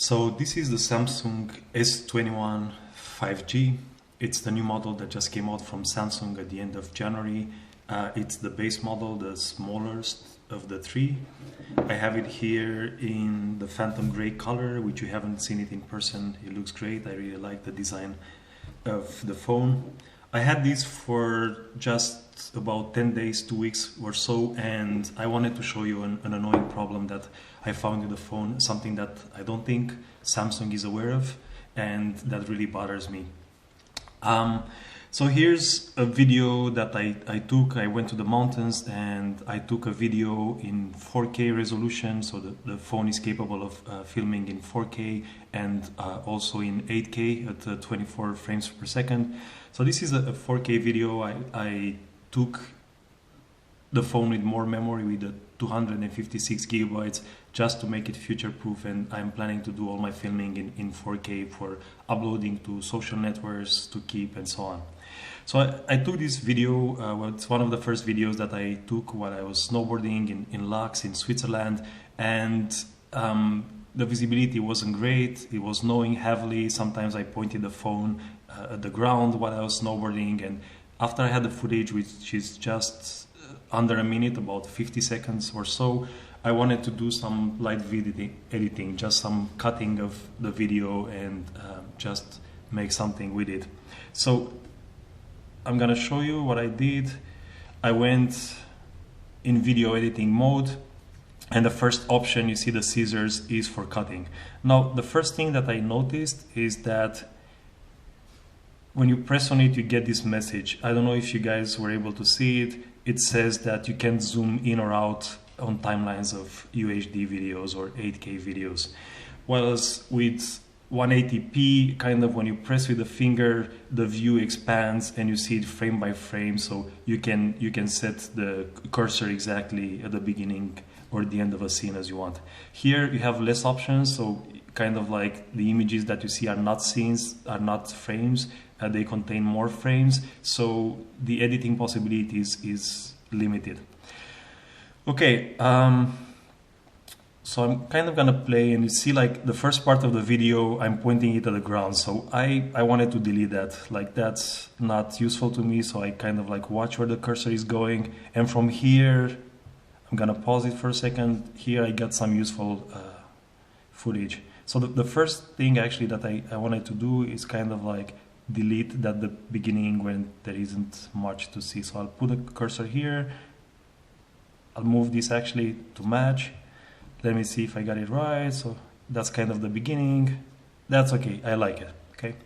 So this is the Samsung S21 5G. It's the new model that just came out from Samsung at the end of January. It's the base model, the smallest of the three. I have it here in the Phantom Gray color, which you haven't seen it in person. It looks great. I really like the design of the phone. I had this for just about 10 days, 2 weeks or so, and I wanted to show you an annoying problem that I found in the phone, something that I don't think Samsung is aware of, and that really bothers me. So here's a video that I took. I went to the mountains and I took a video in 4K resolution, so the phone is capable of filming in 4K and also in 8K at 24 frames per second. So this is a 4K video. I took the phone with more memory, with the 256 gigabytes, just to make it future-proof, and I'm planning to do all my filming in 4K for uploading to social networks, to keep, and so on. So I took this video. Well, it's one of the first videos that I took while I was snowboarding in Lux in Switzerland, and the visibility wasn't great. It was snowing heavily. Sometimes I pointed the phone at the ground while I was snowboarding, and after I had the footage, which is just under a minute, about 50 seconds or so, I wanted to do some light video editing, just some cutting of the video, and just make something with it. So I'm gonna show you what I did. I went in video editing mode, and the first option, you see the scissors, is for cutting. Now, the first thing that I noticed is that when you press on it, you get this message. I don't know if you guys were able to see it. It says that you can zoom in or out on timelines of UHD videos or 8K videos. Whereas with 180p, kind of when you press with the finger, the view expands and you see it frame by frame, so you can set the cursor exactly at the beginning or the end of a scene as you want. Here you have less options, so kind of like the images that you see are not scenes, are not frames, they contain more frames, so the editing possibilities is limited. Okay, so I'm kind of gonna play, and you see like the first part of the video, I'm pointing it at the ground, so I wanted to delete that. Like, that's not useful to me, so I kind of like watch where the cursor is going, and from here, I'm gonna pause it for a second. Here I got some useful footage. So the first thing actually that I wanted to do is kind of like delete that the beginning when there isn't much to see. So I'll put a cursor here. I'll move this actually to match. Let me see if I got it right. So that's kind of the beginning. That's okay, I like it, okay?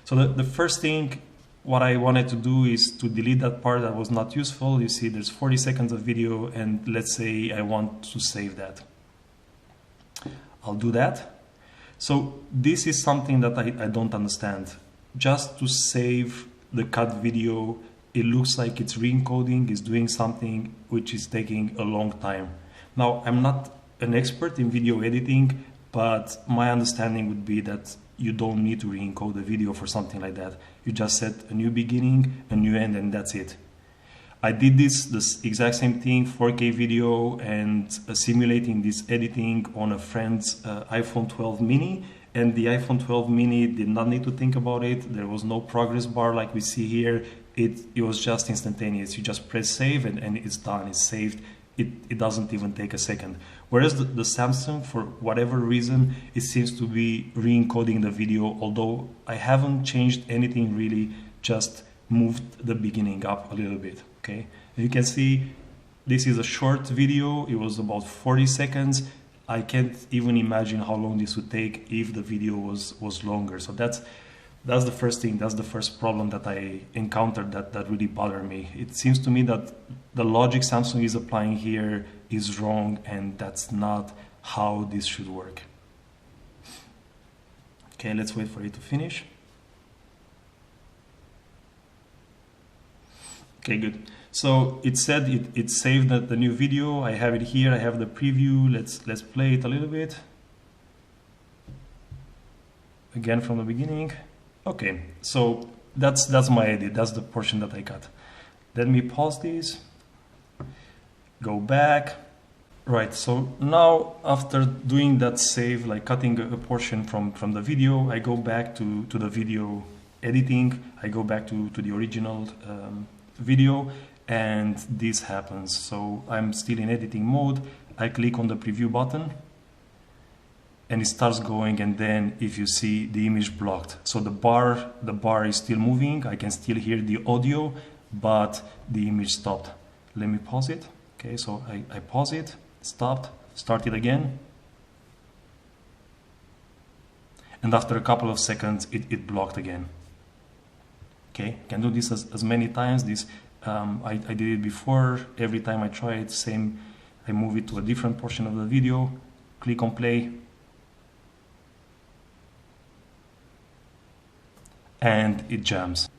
So the first thing, what I wanted to do is to delete that part that was not useful. You see there's 40 seconds of video, and let's say I want to save that. I'll do that. So this is something that I don't understand. Just to save the cut video, it looks like it's re-encoding, it's doing something which is taking a long time. Now, I'm not an expert in video editing, but my understanding would be that you don't need to re-encode the video for something like that. You just set a new beginning, a new end, and that's it. I did this exact same thing, 4K video, and simulating this editing on a friend's iPhone 12 mini, and the iPhone 12 mini did not need to think about it. There was no progress bar like we see here. It was just instantaneous. You just press save and it's done, it's saved. It doesn't even take a second. Whereas the Samsung, for whatever reason, it seems to be re-encoding the video, although I haven't changed anything really, just moved the beginning up a little bit, okay? You can see this is a short video. It was about 40 seconds. I can't even imagine how long this would take if the video was longer. So that's the first thing, that's the first problem that I encountered that really bothered me. It seems to me that the logic Samsung is applying here is wrong, and that's not how this should work. Okay, let's wait for it to finish. Okay, good. So it said it saved the new video. I have it here, I have the preview. Let's play it a little bit. Again from the beginning. Okay, so that's my edit, that's the portion that I cut. Let me pause this, go back, Right, so now after doing that save, like cutting a portion from the video, I go back to the video editing, I go back to the original video, and this happens. So I'm still in editing mode, I click on the preview button, and it starts going, and then if you see the image blocked. So the bar is still moving, I can still hear the audio, but the image stopped. Let me pause it. Okay, so I pause it, stopped, start it again. And after a couple of seconds, it blocked again. Okay, can do this as many times. This I did it before. Every time I try it, same, I move it to a different portion of the video, click on play, and it jams.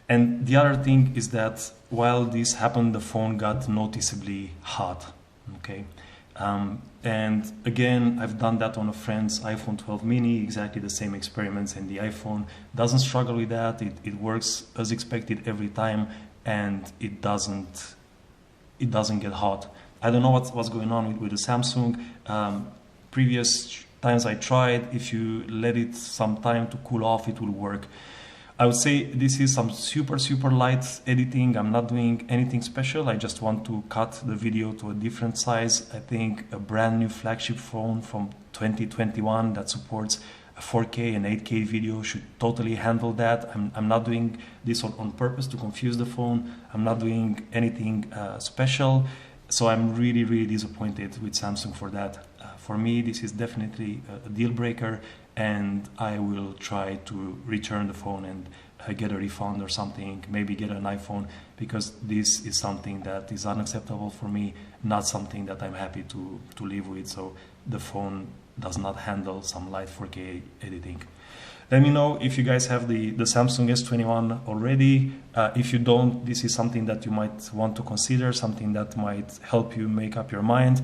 And the other thing is that while this happened, the phone got noticeably hot. Okay, and again, I've done that on a friend's iPhone 12 mini, exactly the same experiments, and the iPhone doesn't struggle with that. It works as expected every time, and it doesn't get hot. I don't know what's going on with the Samsung. Previous times I tried, if you let it some time to cool off, it will work. I would say this is some super light editing. I'm not doing anything special. I just want to cut the video to a different size. I think a brand new flagship phone from 2021 that supports a 4K and 8K video should totally handle that. I'm not doing this on purpose to confuse the phone. I'm not doing anything special. So I'm really disappointed with Samsung for that. For me, this is definitely a deal breaker, and I will try to return the phone and get a refund or something, maybe get an iPhone, because this is something that is unacceptable for me, not something that I'm happy to live with. So the phone does not handle some light 4K editing. Let me know if you guys have the Samsung S21 already. If you don't, this is something that you might want to consider, something that might help you make up your mind.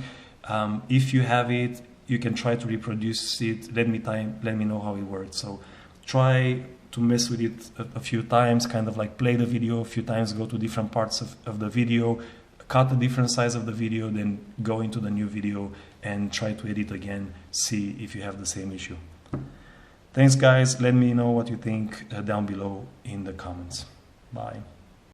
If you have it, you can try to reproduce it. Let me know how it works. So try to mess with it a few times, kind of like play the video a few times, go to different parts of the video, cut a different size of the video, then go into the new video and try to edit again, see if you have the same issue. Thanks guys, let me know what you think down below in the comments. Bye.